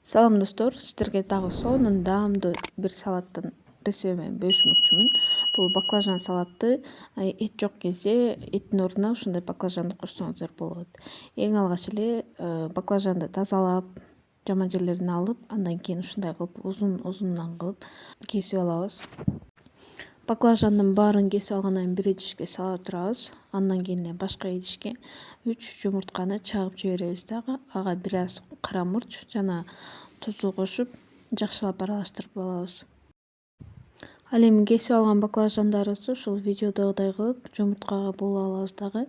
Салам достор, сіздерге дагы сонун даамдуу бир салаттын рецепти менен бөлүшмөкчүмүн. Бул баклажан салаты. Эт жок кезде эттин ордуна ушундай баклажанды кошсоңуздар болот. Эң алгач эле баклажанды тазалап, жаман жерлерин алып, андан кийин ушундай кылып узундан кылып кесип алабыз. Баклажандын баарын кесип алгандан кийин бир идишке сала турабыз. Андан кийин эле башка идишке 3 жумуртканы чагып жиберебиз дагы. Ага бир аз кара мурч жана тузду кошуп, жакшылап аралаштырып алабыз. Ал эми кесип алган баклажандарыбызды ушул видеодогудай кылып жумурткага булап алабыз дагы.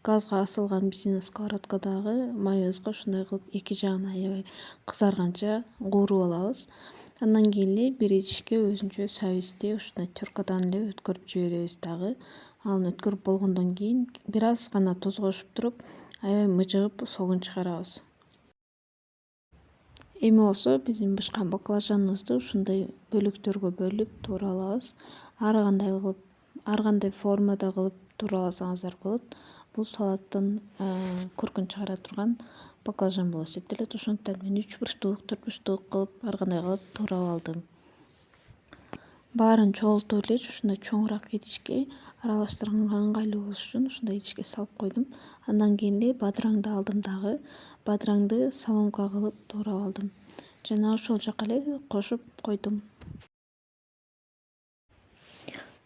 Газга асылган биздин сковородкадагы майыбызга ушундай кылып эки жагын аябай кызарганча кууруп алабыз. Андан кийин эле бир идишке өзүнчө соусти ушундай теркадан эле өткөрүп жиберебиз дагы. Аны өткөрүп болгондон кийин бир аз гана туз кошуп туруп, аябай мыжыгып согун чыгарабыз. Эми болсо биздин бышкан баклажаныбызды ушундай бөлүктөргө бөлүп тууралабыз. Ар кандай формада кылып туураласаңыздар болот. Бул салаттын көркүн чыгара турган баклажан болуп эсептелет. Ошондуктан мен 3 бурчтук, 4 бурчтук кылып ар кандай кылып туурап алдым. Баарын чогултуп эле ушундай чоңураак идишке аралаштырганга ыңгайлуу болуш үчүн ушундай идишке салып койдум. Андан кийин эле бадыраңды алдым дагы. Бадыраңды соломка кылып туурап алдым. Жана ошол жака эле кошуп койдум.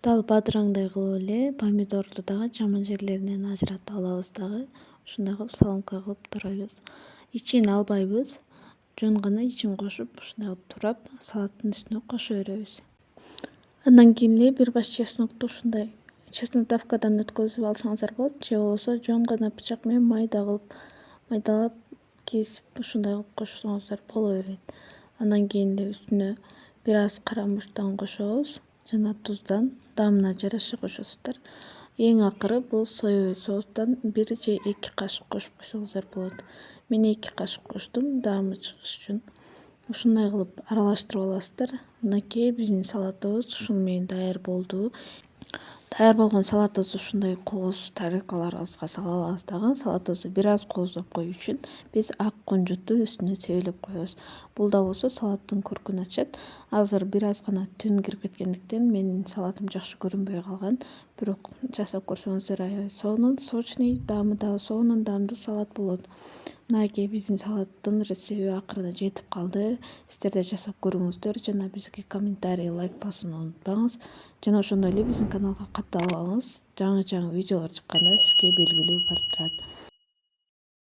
Дал бадыраңдай кылып эле помидорду дагы жаман жерлеринен ажыратып алабыз дагы. Ушундай кылып соломка кылып туурайбыз. Ичин албайбыз. Жөн гана ичин кошуп, ушундай кылып туурап, салаттын үстүнө кошо беребиз. Андан кийин эле бир баш чеснокту ушундай чеснокдавкадан өткөзүп алсаңыздар болот, же болбосо жөн гана бычак менен майдалап кесип ушундай кылып кошсоңуздар боло берет. Андан кийин эле үстүнө бир аз кара мурчтан кошобуз жана туздан даамына жараша кошосуздар. Эң акыры бул соевый соустан 1 же 2 кашык кошуп койсоңуздар болот. Мен 2 кашык коштум даамы чыгыш үчүн. Ушундай кылып аралаштырып аласыздар. Мынакей биздин салатыбыз ушуну менен даяр болду. Даяр болгон салатыбызды ушундай кооз тарелкаларыбызга сала алабыз дагы. Салатыбызды бир аз кооздоп коюу үчүн биз ак кунжутту үстүнө себелеп коебуз. Бул да болсо салаттын көркүн ачат. Азыр бир аз гана түн кирип кеткендиктен менин салатым жакшы көрүнбөй калган. Бирок жасап көрсөңүздөр аябай сонун, сочный, даамы дагы сонун даамдуу салат болот. Мынакей биздин салаттын рецепти акырына жетип калды. Сиздер да жасап көрүңүздөр жана бизге комментарий, лайк басууну унутпаңыз. Жана ошондой эле биздин каналга катталып алыңыз. Жаңы видеолор чыкканда сизге белгилүү барып турат.